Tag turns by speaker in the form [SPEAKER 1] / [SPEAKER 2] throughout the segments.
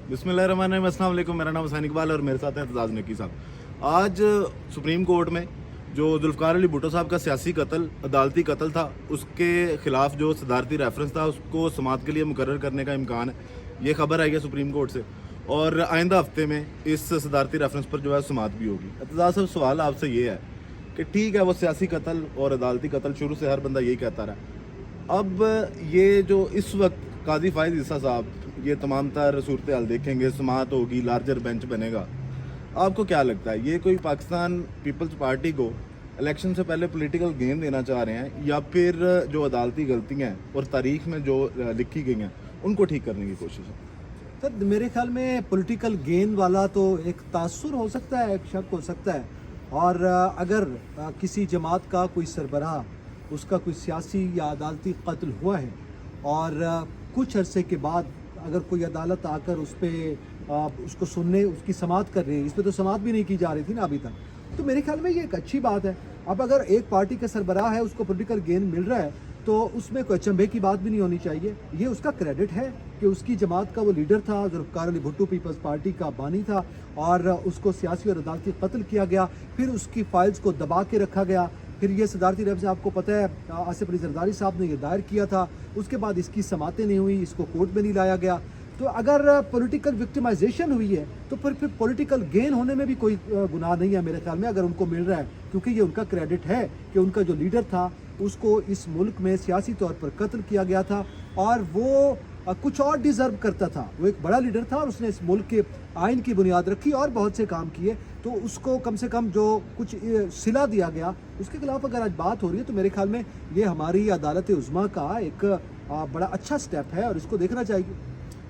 [SPEAKER 1] बिस्मिल्लाहिर्रहमानिर्रहीम, अस्सलाम वालेकुम। मेरा नाम हुसैन इकबाल और मेरे साथ हैं एतजाज़ नकी साहब। आज सुप्रीम कोर्ट में जो जुल्फ़िकार अली भुट्टो साहब का सियासी कत्ल, अदालती कत्ल था, उसके ख़िलाफ़ जो सदारती रेफरेंस था उसको समाअत के लिए मुकर्रर करने का इम्कान है। ये खबर आई है सुप्रीम कोर्ट से और आइंदा हफ्ते में इस सदारती रेफरेंस पर जो है समाअत भी होगी। एतजाज़ साहब, सवाल आपसे ये है कि ठीक है, वो सियासी कत्ल और अदालती कत्ल शुरू से हर बंदा यही कहता रहा। अब ये जो इस वक्त काजी फाइज ईसा साहब ये तमाम तर सूरत हाल देखेंगे, समाअत होगी, लार्जर बेंच बनेगा, आपको क्या लगता है ये कोई पाकिस्तान पीपल्स पार्टी को इलेक्शन से पहले पॉलिटिकल गेन देना चाह रहे हैं या फिर जो अदालती गलतियां हैं और तारीख में जो लिखी गई हैं उनको ठीक करने की कोशिश है?
[SPEAKER 2] सर, मेरे ख्याल में पॉलिटिकल गेन वाला तो एक तासुर हो सकता है, एक शक हो सकता है। और अगर किसी जमात का कोई सरबराह, उसका कोई सियासी या अदालती कत्ल हुआ है और कुछ अरसे के बाद अगर कोई अदालत आकर उस पर उसको सुनने, उसकी समाअत कर रही है, इस पर तो समाअत भी नहीं की जा रही थी ना अभी तक, तो मेरे ख्याल में ये एक अच्छी बात है। अब अगर एक पार्टी का सरबराह है, उसको पॉलिटिकल गेन मिल रहा है, तो उसमें कोई अचंभे की बात भी नहीं होनी चाहिए। ये उसका क्रेडिट है कि उसकी जमात का वो लीडर था, जुल्फ़िकार अली भुट्टो पीपल्स पार्टी का बानी था और उसको सियासी और अदालती कत्ल किया गया, फिर उसकी फाइल्स को दबा के रखा गया। फिर ये सदारती रेफरेंस आपको पता है आसिफ अली जरदारी साहब ने ये दायर किया था, उसके बाद इसकी समातें नहीं हुई, इसको कोर्ट में नहीं लाया गया। तो अगर पॉलिटिकल विक्टिमाइजेशन हुई है तो फिर पॉलिटिकल गेन होने में भी कोई गुनाह नहीं है मेरे ख्याल में, अगर उनको मिल रहा है, क्योंकि ये उनका क्रेडिट है कि उनका जो लीडर था उसको इस मुल्क में सियासी तौर पर कत्ल किया गया था और वो कुछ और डिज़र्व करता था। वो एक बड़ा लीडर था और उसने इस मुल्क के आइन की बुनियाद रखी और बहुत से काम किए, तो उसको कम से कम जो कुछ सिला दिया गया उसके खिलाफ अगर आज बात हो रही है तो मेरे ख्याल में ये हमारी अदालत उज़्मा का एक बड़ा अच्छा स्टेप है और इसको देखना चाहिए।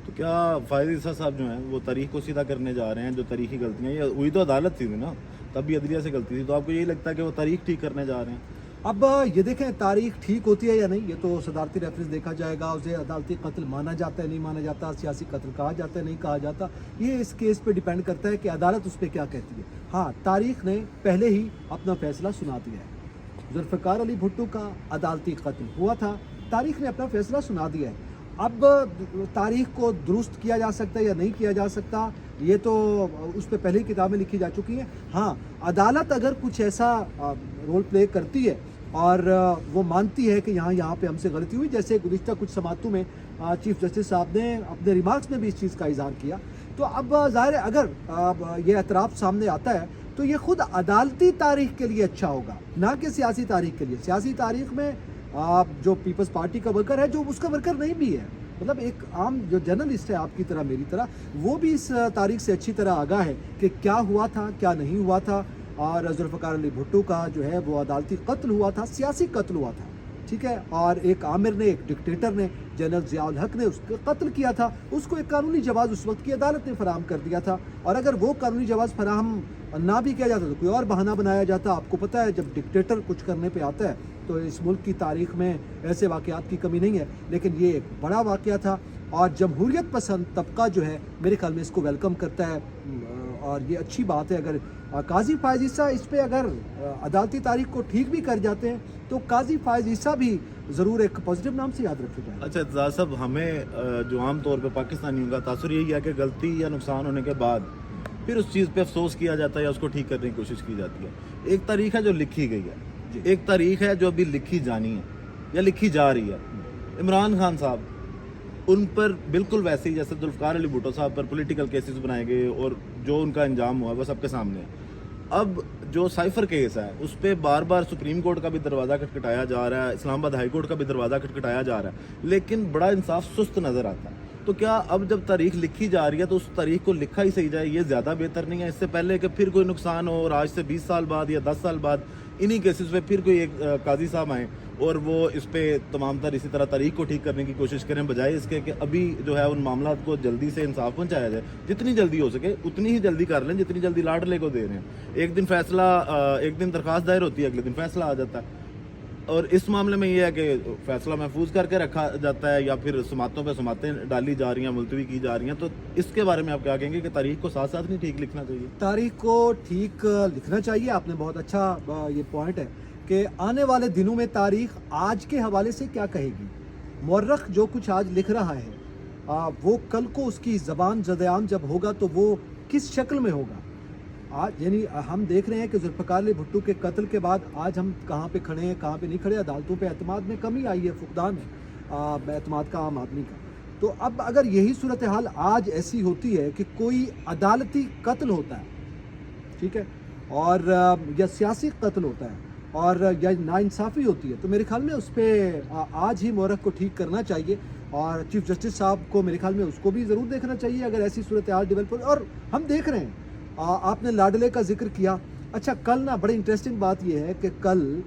[SPEAKER 1] तो क्या फाइज ईसा साहब जो हैं वो तारीख को सीधा करने जा रहे हैं? जो तारीखी गलतियाँ, ये हुई तो अदालत थी ना, तब भी अदलिया से गलती थी, तो आपको यही लगता है कि वो तारीख ठीक करने जा रहे हैं?
[SPEAKER 2] अब ये देखें तारीख ठीक होती है या नहीं, ये तो सदारती रेफरेंस देखा जाएगा, उसे अदालती कत्ल माना जाता है नहीं माना जाता, सियासी कत्ल कहा जाता है नहीं कहा जाता, ये इस केस पे डिपेंड करता है कि अदालत उस पर क्या कहती है। हाँ, तारीख ने पहले ही अपना फैसला सुना दिया है। जुल्फ़िकार अली भुट्टो का अदालती कत्ल हुआ था, तारीख ने अपना फैसला सुना दिया है। अब तारीख को दुरुस्त किया जा सकता है या नहीं किया जा सकता, ये तो उस पर पहले ही किताबें लिखी जा चुकी हैं। हाँ, अदालत अगर कुछ ऐसा रोल प्ले करती है और वो मानती है कि यहाँ पे हमसे गलती हुई, जैसे गुज़िश्ता कुछ समातों में चीफ जस्टिस साहब ने अपने रिमार्क्स में भी इस चीज़ का इज़हार किया, तो अब ज़ाहिर है अगर ये एतराफ़ सामने आता है तो ये खुद अदालती तारीख के लिए अच्छा होगा, ना कि सियासी तारीख के लिए। सियासी तारीख में जो पीपल्स पार्टी का वर्कर है, जो उसका वर्कर नहीं भी है, मतलब एक आम जो जर्नलिस्ट है आपकी तरह मेरी तरह, वो भी इस तारीख से अच्छी तरह आगाह है कि क्या हुआ था क्या नहीं हुआ था। और जुल्फ़िकार अली भुट्टो का जो है वो अदालती कत्ल हुआ था, सियासी कत्ल हुआ था, ठीक है, और एक आमिर ने, एक डिक्टेटर ने, जनरल ज़ियाउल हक ने उसका कत्ल किया था, उसको एक कानूनी जवाब उस वक्त की अदालत ने फराहम कर दिया था। और अगर वो कानूनी जवाब फराहम ना भी किया जाता तो कोई और बहाना बनाया जाता। आपको पता है जब डिक्टेटर कुछ करने पे आता है तो इस मुल्क की तारीख में ऐसे वाक़यात की कमी नहीं है, लेकिन ये एक बड़ा वाक़या था और जमहूरियत पसंद तबका जो है मेरे ख्याल में इसको वेलकम करता है और ये अच्छी बात है। अगर काजी फाइज ईसा इस पर अगर अदालती तारीख को ठीक भी कर जाते हैं तो काजी फाइज ईसा भी ज़रूर एक पॉजिटिव नाम से याद रखे जाए।
[SPEAKER 1] अच्छा एतजाज़ साहब, हमें जो आम तौर पे पाकिस्तानियों का तासुर यही है कि गलती या नुकसान होने के बाद फिर उस चीज़ पे अफसोस किया जाता है या उसको ठीक करने की कोशिश की जाती है। एक तारीख है जो लिखी गई है, एक तारीख है जो अभी लिखी जानी है या लिखी जा रही है। इमरान खान साहब, उन पर बिल्कुल वैसे ही जैसे जुल्फ़िकार अली भुट्टो साहब पर पॉलिटिकल केसेस बनाए गए और जो उनका अंजाम हुआ वो सबके सामने है। अब जो साइफर केस है उस पर बार बार सुप्रीम कोर्ट का भी दरवाज़ा खटखटाया जा रहा है, इस्लामाबाद हाई कोर्ट का भी दरवाज़ा खटखटाया जा रहा है, लेकिन बड़ा इंसाफ सुस्त नज़र आता है। तो क्या अब जब तारीख लिखी जा रही है तो उस तारीख को लिखा ही सही जाए, ये ज़्यादा बेहतर नहीं है, इससे पहले कि फिर कोई नुकसान हो और आज से 20 साल बाद या 10 साल बाद इन्हीं केसेस पे फिर कोई एक काजी साहब आए और वो इस पे तमाम तर इसी तरह तारीख को ठीक करने की कोशिश करें, बजाय इसके कि अभी जो है उन मामला को जल्दी से इंसाफ पहुंचाया जाए। जितनी जल्दी हो सके उतनी ही जल्दी कर लें जितनी जल्दी लाडले को दे रहे हैं। एक दिन फैसला, एक दिन दरख्वास्त दायर होती है, अगले दिन फैसला आ जाता है। और इस मामले में ये है कि फैसला महफूज करके रखा जाता है या फिर समातों पे समातें डाली जा रही हैं, मुलतवी की जा रही हैं। तो इसके बारे में आप क्या कहेंगे कि तारीख को साथ साथ नहीं ठीक लिखना चाहिए?
[SPEAKER 2] तारीख को ठीक लिखना चाहिए। आपने बहुत अच्छा ये पॉइंट है कि आने वाले दिनों में तारीख आज के हवाले से क्या कहेगी। मौर्रख जो कुछ आज लिख रहा है وہ کل کو اس کی زبان زدعام جب ہوگا تو وہ کس شکل میں ہوگا. آج یعنی ہم دیکھ رہے ہیں کہ ذوالفقار علی بھٹو کے قتل کے بعد آج ہم کہاں پہ کھڑے ہیں, کہاں پہ نہیں کھڑے. عدالتوں پہ اعتماد میں کمی آئی ہے, فقدان ہے اعتماد کا عام آدمی کا. تو اب اگر یہی صورتحال آج ایسی ہوتی ہے کہ کوئی عدالتی قتل ہوتا ہے, ٹھیک ہے, اور یا سیاسی قتل ہوتا ہے اور یا ناانصافی ہوتی ہے, تو میرے خیال میں اس پہ آج ہی مورخ کو ٹھیک کرنا چاہیے. اور چیف جسٹس صاحب کو میرے خیال میں اس کو بھی ضرور دیکھنا چاہیے اگر ایسی صورتحال ڈیولپ ہو. اور ہم دیکھ رہے ہیں, آپ نے لاڈلے کا ذکر کیا. اچھا, کل نا بڑی انٹرسٹنگ بات یہ ہے کہ کل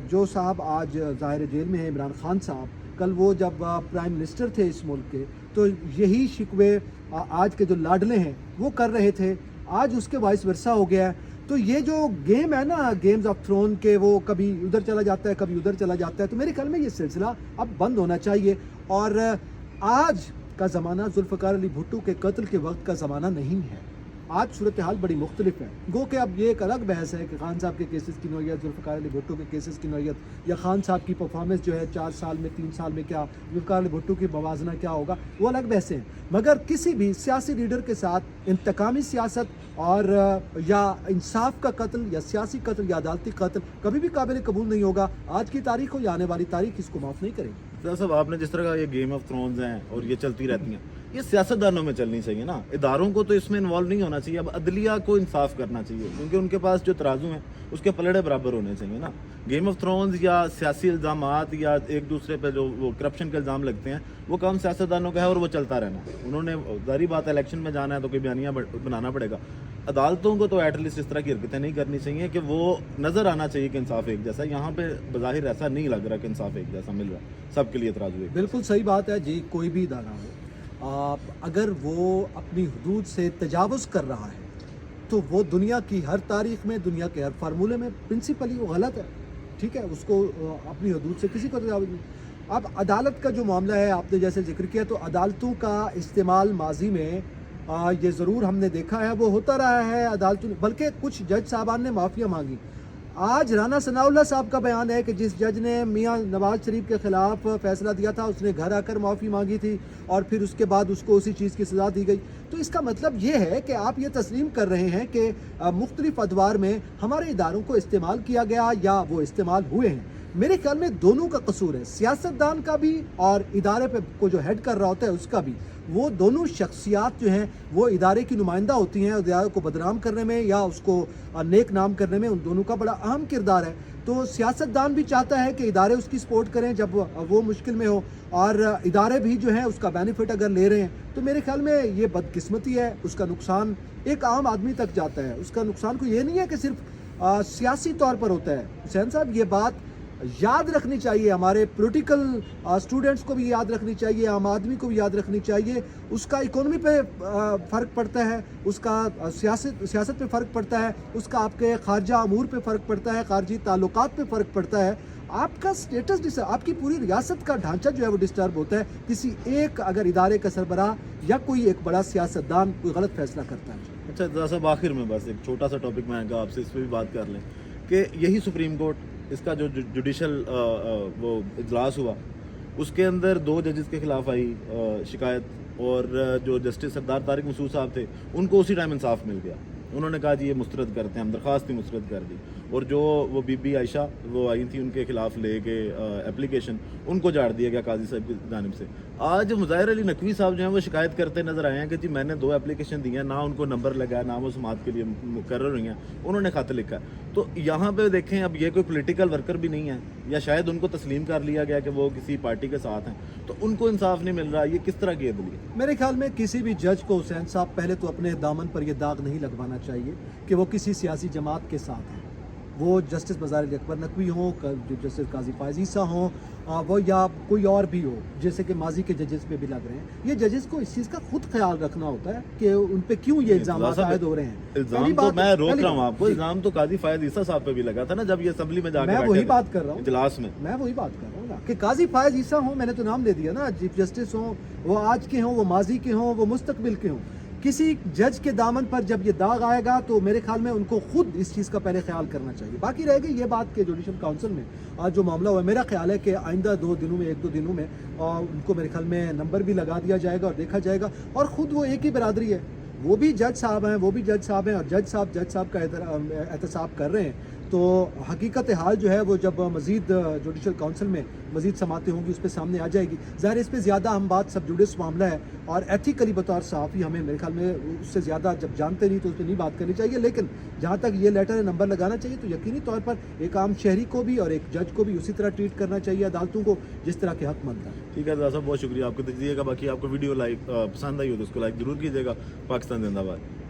[SPEAKER 2] جو صاحب آج ظاہر جیل میں ہیں, عمران خان صاحب, کل وہ جب پرائم منسٹر تھے اس ملک کے, تو یہی شکوے آج کے جو لاڈلے ہیں وہ کر رہے تھے. آج اس کے وائس ورثہ ہو گیا ہے. تو یہ جو گیم ہے نا, گیمز آف تھرون کے, وہ کبھی ادھر چلا جاتا ہے کبھی ادھر چلا جاتا ہے. تو میرے خیال میں یہ سلسلہ اب بند ہونا چاہیے. اور آج کا زمانہ ذوالفقار علی بھٹو کے قتل کے وقت کا زمانہ نہیں ہے. آج صورتحال بڑی مختلف ہے. گو کہ اب یہ ایک الگ بحث ہے کہ خان صاحب کے کیسز کی نوعیت, ذوالفقار علی بھٹو کے کیسز کی نوعیت, یا خان صاحب کی پرفارمنس جو ہے 4 سال میں 3 سال میں کیا, ذوالفقار علی بھٹو کی موازنہ کیا ہوگا, وہ الگ بحثیں ہیں. مگر کسی بھی سیاسی لیڈر کے ساتھ انتقامی سیاست اور یا انصاف کا قتل یا سیاسی قتل یا عدالتی قتل کبھی بھی قابل قبول نہیں ہوگا. آج کی تاریخ ہو یا آنے والی تاریخ اس کو معاف نہیں کرے گی.
[SPEAKER 1] صاحب آپ نے جس طرح کا یہ گیم آف تھرونز ہیں اور یہ چلتی رہتی ہیں, یہ سیاستدانوں میں چلنی چاہیے نا, اداروں کو تو اس میں انوالو نہیں ہونا چاہیے. اب عدلیہ کو انصاف کرنا چاہیے کیونکہ ان کے پاس جو ترازو ہیں اس کے پلڑے برابر ہونے چاہیے نا. گیم آف تھرونز یا سیاسی الزامات یا ایک دوسرے پہ جو وہ کرپشن کے الزام لگتے ہیں وہ کام سیاستدانوں کا ہے اور وہ چلتا رہنا. انہوں نے ظاہری بات ہے الیکشن میں جانا ہے تو کوئی بیانیہ بنانا پڑے گا. عدالتوں کو تو ایٹ لیسٹ اس طرح کی حرکتیں نہیں کرنی چاہیے کہ وہ نظر آنا چاہیے کہ انصاف ایک جیسا. یہاں پہ بظاہر ایسا نہیں لگ رہا کہ انصاف ایک جیسا مل رہا ہے, سب کے لیے ترازو ایک.
[SPEAKER 2] بالکل صحیح بات ہے جی. کوئی بھی ادارہ ہو, اگر وہ اپنی حدود سے تجاوز کر رہا ہے تو وہ دنیا کی ہر تاریخ میں, دنیا کے ہر فارمولے میں پرنسپلی وہ غلط ہے, ٹھیک ہے. اس کو اپنی حدود سے کسی کو تجاوز نہیں. اب عدالت کا جو معاملہ ہے, آپ نے جیسے ذکر کیا, تو عدالتوں کا استعمال ماضی میں یہ ضرور ہم نے دیکھا ہے, وہ ہوتا رہا ہے عدالتوں, بلکہ کچھ جج صاحبان نے معافیاں مانگی. آج رانا ثناء اللہ صاحب کا بیان ہے کہ جس جج نے میاں نواز شریف کے خلاف فیصلہ دیا تھا اس نے گھر آ کر معافی مانگی تھی اور پھر اس کے بعد اس کو اسی چیز کی سزا دی گئی. تو اس کا مطلب یہ ہے کہ آپ یہ تسلیم کر رہے ہیں کہ مختلف ادوار میں ہمارے اداروں کو استعمال کیا گیا یا وہ استعمال ہوئے ہیں. میرے خیال میں دونوں کا قصور ہے, سیاستدان کا بھی اور ادارے پہ کو جو ہیڈ کر رہا ہوتا ہے اس کا بھی. وہ دونوں شخصیات جو ہیں وہ ادارے کی نمائندہ ہوتی ہیں, ادارے کو بدنام کرنے میں یا اس کو نیک نام کرنے میں ان دونوں کا بڑا اہم کردار ہے. تو سیاستدان بھی چاہتا ہے کہ ادارے اس کی سپورٹ کریں جب وہ مشکل میں ہو, اور ادارے بھی جو ہیں اس کا بینیفٹ اگر لے رہے ہیں تو میرے خیال میں یہ بدقسمتی ہے. اس کا نقصان ایک عام آدمی تک جاتا ہے. اس کا نقصان کو یہ نہیں ہے کہ صرف سیاسی طور پر ہوتا ہے. حسین صاحب یہ بات یاد رکھنی چاہیے, ہمارے پولیٹیکل اسٹوڈنٹس کو بھی یاد رکھنی چاہیے, عام آدمی کو بھی یاد رکھنی چاہیے. اس کا اکانومی پہ فرق پڑتا ہے, اس کا سیاست پہ فرق پڑتا ہے, اس کا آپ کے خارجہ امور پہ فرق پڑتا ہے, خارجی تعلقات پہ فرق پڑتا ہے. آپ کا سٹیٹس, آپ کی پوری ریاست کا ڈھانچہ جو ہے وہ ڈسٹرب ہوتا ہے کسی ایک اگر ادارے کا سربراہ یا کوئی ایک بڑا سیاستدان کوئی غلط فیصلہ کرتا ہے.
[SPEAKER 1] اچھا صاحب, آخر میں بس ایک چھوٹا سا ٹاپک میں آپ سے اس پہ بھی بات کر لیں کہ یہی سپریم کورٹ اس کا جو جوڈیشل وہ اجلاس ہوا اس کے اندر 2 ججز کے خلاف آئی شکایت, اور جو جسٹس سردار طارق مسعود صاحب تھے ان کو اسی ٹائم انصاف مل گیا. انہوں نے کہا جی یہ مسترد کرتے ہیں, ہم درخواست ہی مسترد کر دی. اور جو وہ بی بی عائشہ وہ آئی تھی ان کے خلاف لے کے اپلیکیشن, ان کو جاڑ دیا گیا قاضی صاحب کی جانب سے. آج مظاہر علی نقوی صاحب جو ہیں وہ شکایت کرتے نظر آئے ہیں کہ جی میں نے 2 اپلیکیشن دی ہیں, نہ ان کو نمبر لگا, نہ وہ سماعت کے لیے مقرر ہوئی ہیں, انہوں نے خط لکھا. تو یہاں پہ دیکھیں اب یہ کوئی پولیٹیکل ورکر بھی نہیں ہے, یا شاید ان کو تسلیم کر لیا گیا کہ وہ کسی پارٹی کے ساتھ ہیں, تو ان کو انصاف نہیں مل رہا. یہ کس طرح کی عدلیہ ہے؟
[SPEAKER 2] میرے خیال میں کسی بھی جج کو حسین صاحب پہلے تو اپنے دامن پر یہ داغ نہیں لگوانا چاہیے کہ وہ کسی سیاسی جماعت کے ساتھ ہیں. وہ جسٹس مظاہر علی اکبر نقوی ہوں, جسٹس قاضی فائز عیسیٰ ہوں, وہ یا کوئی اور بھی ہو جیسے کہ ماضی کے ججز پہ بھی لگ رہے ہیں. یہ ججز کو اس چیز کا خود خیال رکھنا ہوتا ہے کہ ان پہ کیوں یہ الزامات عائد ہو رہے ہیں.
[SPEAKER 1] الزام تو میں روک رہا ہوں آپ کو, الزام تو قاضی فائز عیسیٰ صاحب پہ بھی لگا تھا نا جب یہ اسمبلی میں جا کے
[SPEAKER 2] میں وہی بات کر رہا ہوں
[SPEAKER 1] اجلاس میں,
[SPEAKER 2] میں وہی بات کر رہا ہوں نا کہ قاضی فائز عیسیٰ ہوں, میں نے تو نام دے دیا نا, چیف جسٹس ہوں, وہ آج کے ہوں, وہ ماضی کے ہوں, وہ مستقبل کے ہوں, किसी जज के दामन पर जब ये दाग आएगा तो मेरे ख्याल में उनको खुद इस चीज़ का पहले ख्याल करना चाहिए। बाकी रह गई ये बात कि जुडिशल काउंसिल में आज जो मामला हुआ, मेरा ख्याल है कि आइंदा 2 दिनों में 1-2 दिनों में उनको मेरे ख्याल में नंबर भी लगा दिया जाएगा और देखा जाएगा। और ख़ुद वो एक ही बिरादरी है, वो भी जज साहब हैं, वो भी जज साहब हैं, और जज साहब का एहतसाब कर रहे हैं। तो हकीकत हाल जो है वो जब मज़ीद जुडिशल काउंसिल में मज़ीद समातें होंगी उस पर सामने आ जाएगी। ज़ाहिर इस पर ज़्यादा हम बात सब जुडिस मामला है और एथिकली बतौर सहाफ़ी हमें मेरे ख्याल में उससे ज़्यादा जब जानते नहीं तो उस पर नहीं बात करनी चाहिए। लेकिन जहाँ तक ये लेटर है नंबर लगाना चाहिए तो यकीनी तौर पर एक आम शहरी को भी और एक जज को भी उसी तरह ट्रीट करना चाहिए अदालतों को जिस तरह के हक बनता है।
[SPEAKER 1] ठीक है दादा साहब, बहुत शुक्रिया आपको। दीजिएगा बाकी आपको वीडियो लाइक पसंद आई हो तो उसको लाइक ज़रूर कीजिएगा। पाकिस्तान जिंदाबाद।